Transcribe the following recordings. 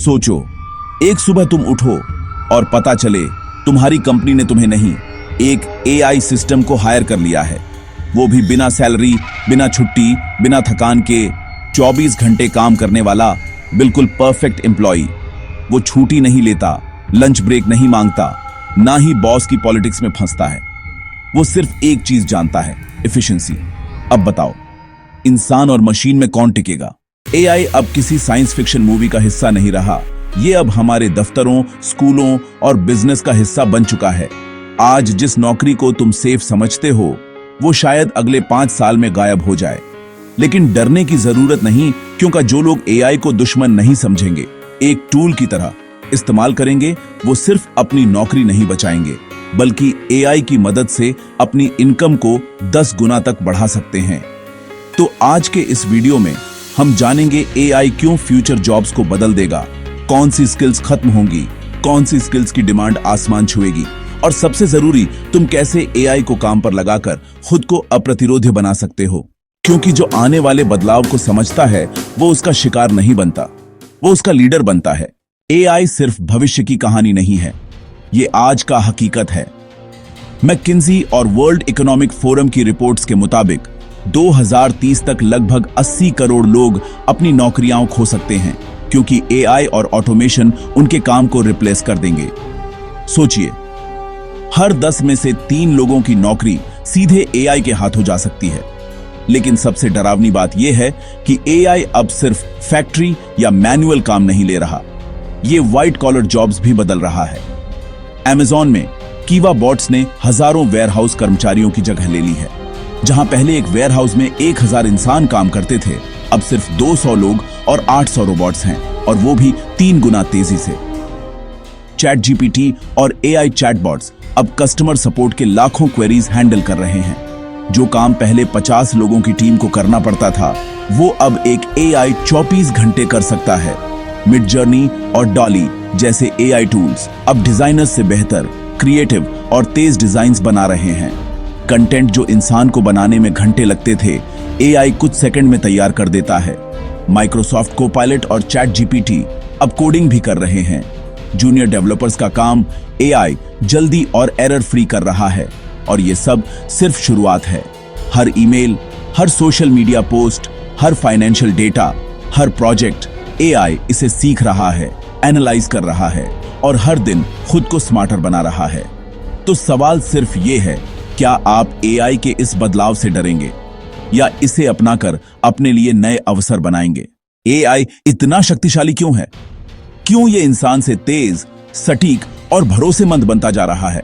सोचो, एक सुबह तुम उठो और पता चले तुम्हारी कंपनी ने तुम्हें नहीं, एक एआई सिस्टम को हायर कर लिया है, वो भी बिना सैलरी, बिना छुट्टी, बिना थकान के 24 घंटे काम करने वाला बिल्कुल परफेक्ट एम्प्लॉई। वो छुट्टी नहीं लेता, लंच ब्रेक नहीं मांगता, ना ही बॉस की पॉलिटिक्स में फंसता है। वो सिर्फ एक चीज जानता है, एफिशिएंसी। अब बताओ, इंसान और मशीन में कौन टिकेगा? एआई अब किसी साइंस फिक्शन मूवी का हिस्सा नहीं रहा, ये अब हमारे दफ्तरों, स्कूलों और बिजनेस का हिस्सा बन चुका है। आज जिस नौकरी को तुम सेफ समझते हो, वो शायद अगले 5 साल में गायब हो जाए। लेकिन डरने की जरूरत नहीं, क्योंकि जो लोग एआई को दुश्मन नहीं समझेंगे, एक टूल की तरह इस्तेमाल करेंगे, वो सिर्फ अपनी नौकरी नहीं बचाएंगे, बल्कि एआई की मदद से अपनी इनकम को 10 गुना तक बढ़ा सकते हैं। तो आज के इस वीडियो में हम जानेंगे एआई क्यों फ्यूचर जॉब्स को बदल देगा, कौन सी स्किल्स खत्म होंगी, कौन सी स्किल्स की डिमांड आसमान छुएगी, और सबसे जरूरी, तुम कैसे एआई को काम पर लगाकर खुद को अप्रतिरोध्य बना सकते हो। क्योंकि जो आने वाले बदलाव को समझता है, वो उसका शिकार नहीं बनता, वो उसका लीडर बनता है। एआई सिर्फ भविष्य की कहानी नहीं है, ये आज का हकीकत है। मैकिन्जी और वर्ल्ड इकोनॉमिक फोरम की रिपोर्ट्स के मुताबिक 2030 तक लगभग 80 करोड़ लोग अपनी नौकरियां खो सकते हैं, क्योंकि एआई और ऑटोमेशन उनके काम को रिप्लेस कर देंगे। सोचिए, हर 10 में से 3 लोगों की नौकरी सीधे एआई के हाथों जा सकती है। लेकिन सबसे डरावनी बात यह है कि एआई अब सिर्फ फैक्ट्री या मैनुअल काम नहीं ले रहा, ये व्हाइट कॉलर जॉब्स भी बदल रहा है। अमेज़न में कीवा बॉट्स ने हजारों वेयरहाउस कर्मचारियों की जगह ले ली है। जहां पहले एक वेयरहाउस में 1000 इंसान काम करते थे, अब सिर्फ 200 लोग और 800 रोबोट्स हैं, और वो भी 3 गुना तेजी से। चैट जीपीटी और एआई चैटबॉट्स अब कस्टमर सपोर्ट के लाखों क्वेरीज हैंडल कर रहे हैं। जो काम पहले 50 लोगों की टीम को करना पड़ता था, वो अब एक एआई 24 घंटे कर सकता है। मिडजर्नी और डॉली जैसे एआई टूल्स अब डिजाइनर्स से बेहतर, क्रिएटिव और तेज डिजाइन्स बना रहे हैं। कंटेंट जो इंसान को बनाने में घंटे लगते थे, एआई कुछ सेकंड में तैयार कर देता है। माइक्रोसॉफ्ट कोपायलट और चैट जीपीटी अब कोडिंग भी कर रहे हैं। जूनियर डेवलपर्स का काम एआई जल्दी और एरर फ्री कर रहा है, और ये सब सिर्फ शुरुआत है। हर ईमेल, हर सोशल मीडिया पोस्ट, हर फाइनेंशियल डेटा, हर प्रोजेक्ट, एआई इसे सीख रहा है, एनालाइज कर रहा है और हर दिन खुद को स्मार्टर बना रहा है। तो सवाल सिर्फ ये है, क्या आप एआई के इस बदलाव से डरेंगे या इसे अपनाकर अपने लिए नए अवसर बनाएंगे? एआई इतना शक्तिशाली क्यों है? क्यों ये इंसान से तेज, सटीक और भरोसेमंद बनता जा रहा है?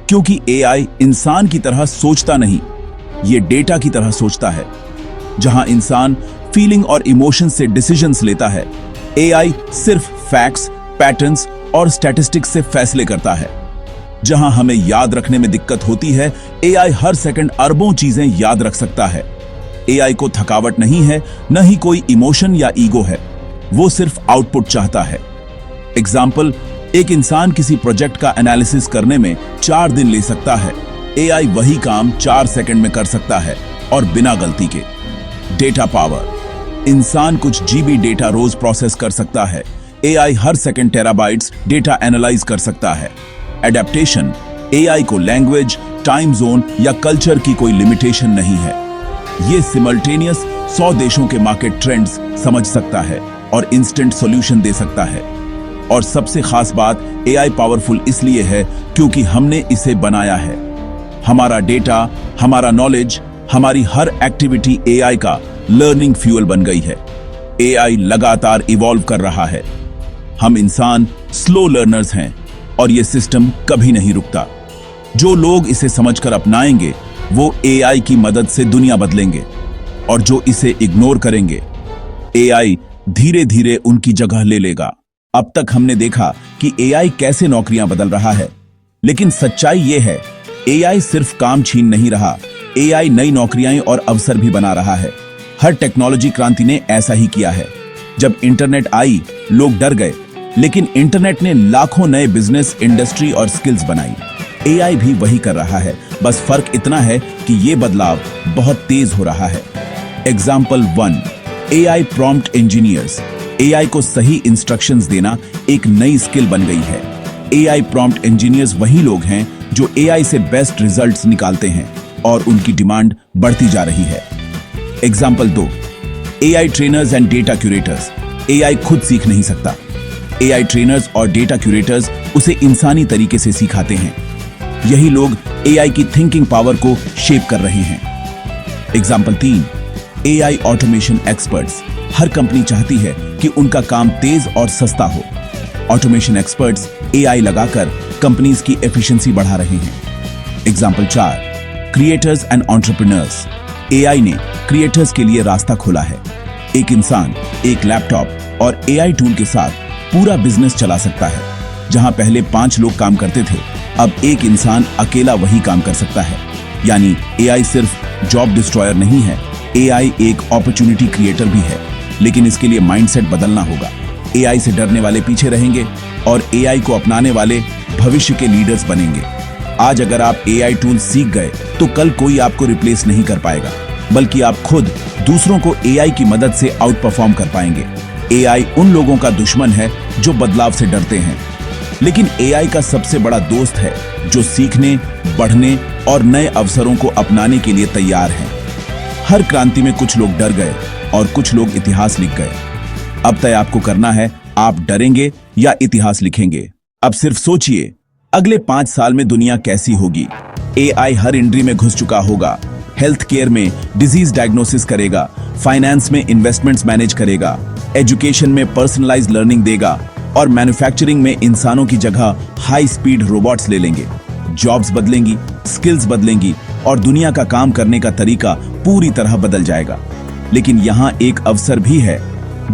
क्योंकि एआई इंसान की तरह सोचता नहीं, ये डेटा की तरह सोचता है। जहां इंसान फीलिंग और इमोशन से डिसीजंस लेता है, एआई सिर्फ फैक्ट्स, पैटर्न्स और स्टैटिस्टिक्स से फैसले करता है। जहां हमें याद रखने में दिक्कत होती है, एआई हर सेकंड अरबों चीजें याद रख सकता है। एआई को थकावट नहीं है, न ही कोई इमोशन या ईगो है, वो सिर्फ आउटपुट चाहता है। एग्जाम्पल, एक इंसान किसी प्रोजेक्ट का एनालिसिस करने में 4 दिन ले सकता है, एआई वही काम 4 सेकंड में कर सकता है, और बिना गलती के। डेटा पावर, इंसान कुछ जीबी डेटा रोज प्रोसेस कर सकता है, एआई हर सेकंड टेराबाइट्स डेटा एनालाइज कर सकता है। एडेप्टेशन, एआई को लैंग्वेज, टाइम जोन या कल्चर की कोई लिमिटेशन नहीं है। ये सिमल्टेनियस 100 देशों के मार्केट ट्रेंड्स समझ सकता है और इंस्टेंट सॉल्यूशन दे सकता है। और सबसे खास बात, एआई पावरफुल इसलिए है क्योंकि हमने इसे बनाया है। हमारा डेटा, हमारा नॉलेज, हमारी हर एक्टिविटी एआई का लर्निंग फ्यूल बन गई है। एआई लगातार इवॉल्व कर रहा है। हम इंसान स्लो लर्नर्स हैं, और ये सिस्टम कभी नहीं रुकता। जो लोग इसे समझकर अपनाएंगे, वो एआई की मदद से दुनिया बदलेंगे, और जो इसे इग्नोर करेंगे, एआई धीरे धीरे उनकी जगह ले लेगा। अब तक हमने देखा कि एआई कैसे नौकरियां बदल रहा है, लेकिन सच्चाई यह है, एआई सिर्फ काम छीन नहीं रहा, एआई नई नौकरियां और अवसर भी बना रहा है। हर टेक्नोलॉजी क्रांति ने ऐसा ही किया है। जब इंटरनेट आई, लोग डर गए, लेकिन इंटरनेट ने लाखों नए बिजनेस, इंडस्ट्री और स्किल्स बनाई। एआई भी वही कर रहा है, बस फर्क इतना है कि ये बदलाव बहुत तेज हो रहा है। Example 1, AI prompt engineers. AI को सही इंस्ट्रक्शंस देना एक नई स्किल बन गई है। एआई प्रॉम्प्ट इंजीनियर्स वही लोग हैं जो एआई से बेस्ट रिजल्ट्स निकालते हैं और उनकी डिमांड बढ़ती जा रही है। Example 2, AI trainers and data curators. AI खुद सीख नहीं सकता। एआई ट्रेनर्स और डेटा क्यूरेटर्स उसे इंसानी तरीके से सिखाते हैं। यही लोग एआई की थिंकिंग पावर को शेप कर रहे हैं। Example 3, AI automation experts. हर कंपनी चाहती है कि उनका काम तेज और सस्ता हो। ऑटोमेशन एक्सपर्ट्स एआई लगाकर कंपनीज की एफिशिएंसी बढ़ा रहे हैं। Example 4, creators and entrepreneurs. AI ने क्रिएटर्स के लिए रास्ता खोला है। एक इंसान एक लैपटॉप और एआई टूल के साथ पूरा बिजनेस चला सकता है। जहां पहले 5 लोग काम करते थे, अब एक इंसान अकेला वही काम कर सकता है। यानी एआई सिर्फ जॉब डिस्ट्रॉयर नहीं है, एआई एक अपॉर्चुनिटी क्रिएटर भी है। लेकिन इसके लिए माइंडसेट बदलना होगा। एआई से डरने वाले पीछे रहेंगे और एआई को अपनाने वाले भविष्य के लीडर्स बनेंगे। आज अगर आप एआई टूल सीख गए तो कल कोई आपको रिप्लेस नहीं कर पाएगा, बल्कि आप खुद दूसरों को एआई की मदद से आउट परफॉर्म कर पाएंगे। एआई उन लोगों का दुश्मन है जो बदलाव से डरते हैं, लेकिन एआई का सबसे बड़ा दोस्त है जो सीखने, बढ़ने और नए अवसरों को अपनाने के लिए तैयार हैं। हर क्रांति में कुछ लोग डर गए और कुछ लोग इतिहास लिख गए। अब तय आपको करना है, आप डरेंगे या इतिहास लिखेंगे। अब सिर्फ सोचिए, अगले 5 साल में दुनिया कैसी होगी। एआई हर इंडस्ट्री में घुस चुका होगा। हेल्थ केयर में डिजीज डायग्नोसिस करेगा, फाइनेंस में इन्वेस्टमेंट्स मैनेज करेगा, एजुकेशन में पर्सनलाइज्ड लर्निंग देगा और मैन्युफैक्चरिंग में इंसानों की जगह हाई स्पीड रोबोट्स ले लेंगे। जॉब्स बदलेंगी, स्किल्स बदलेंगी और दुनिया का काम करने का तरीका पूरी तरह बदल जाएगा। लेकिन यहाँ एक अवसर भी है।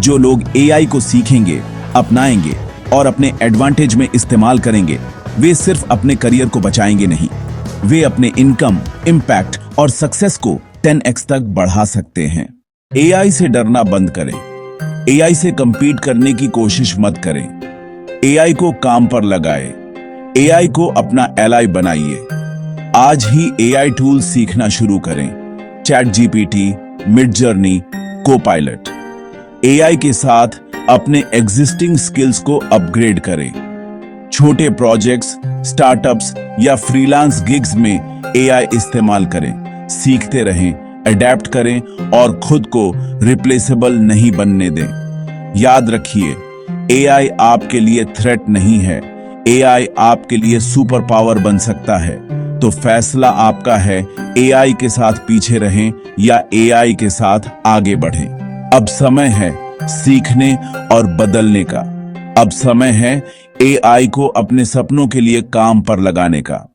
जो लोग एआई को सीखेंगे, अपनाएंगे और अपने एडवांटेज में इस्तेमाल करेंगे, वे सिर्फ अपने करियर को बचाएंगे नहीं, वे अपने इनकम, इम्पैक्ट और सक्सेस को 10x तक बढ़ा सकते हैं। एआई से डरना बंद करें। एआई से कंपीट करने की कोशिश मत करें। एआई को काम पर लगाएं। एआई को अपना एलाई बनाइए। आज ही एआई टूल सीखना शुरू करें। Chat GPT, Midjourney, Copilot. AI के साथ अपने एग्जिस्टिंग स्किल्स को अपग्रेड करें। छोटे प्रोजेक्ट्स, स्टार्टअप्स या फ्रीलांस गिग्स में एआई इस्तेमाल करें। सीखते रहें, अडेप्ट करें और खुद को रिप्लेसेबल नहीं बनने दें। याद रखिए, एआई आपके लिए थ्रेट नहीं है, एआई आपके लिए सुपर पावर बन सकता है। तो फैसला आपका है, एआई के साथ पीछे रहें या एआई के साथ आगे बढ़ें। अब समय है सीखने और बदलने का। अब समय है एआई को अपने सपनों के लिए काम पर लगाने का।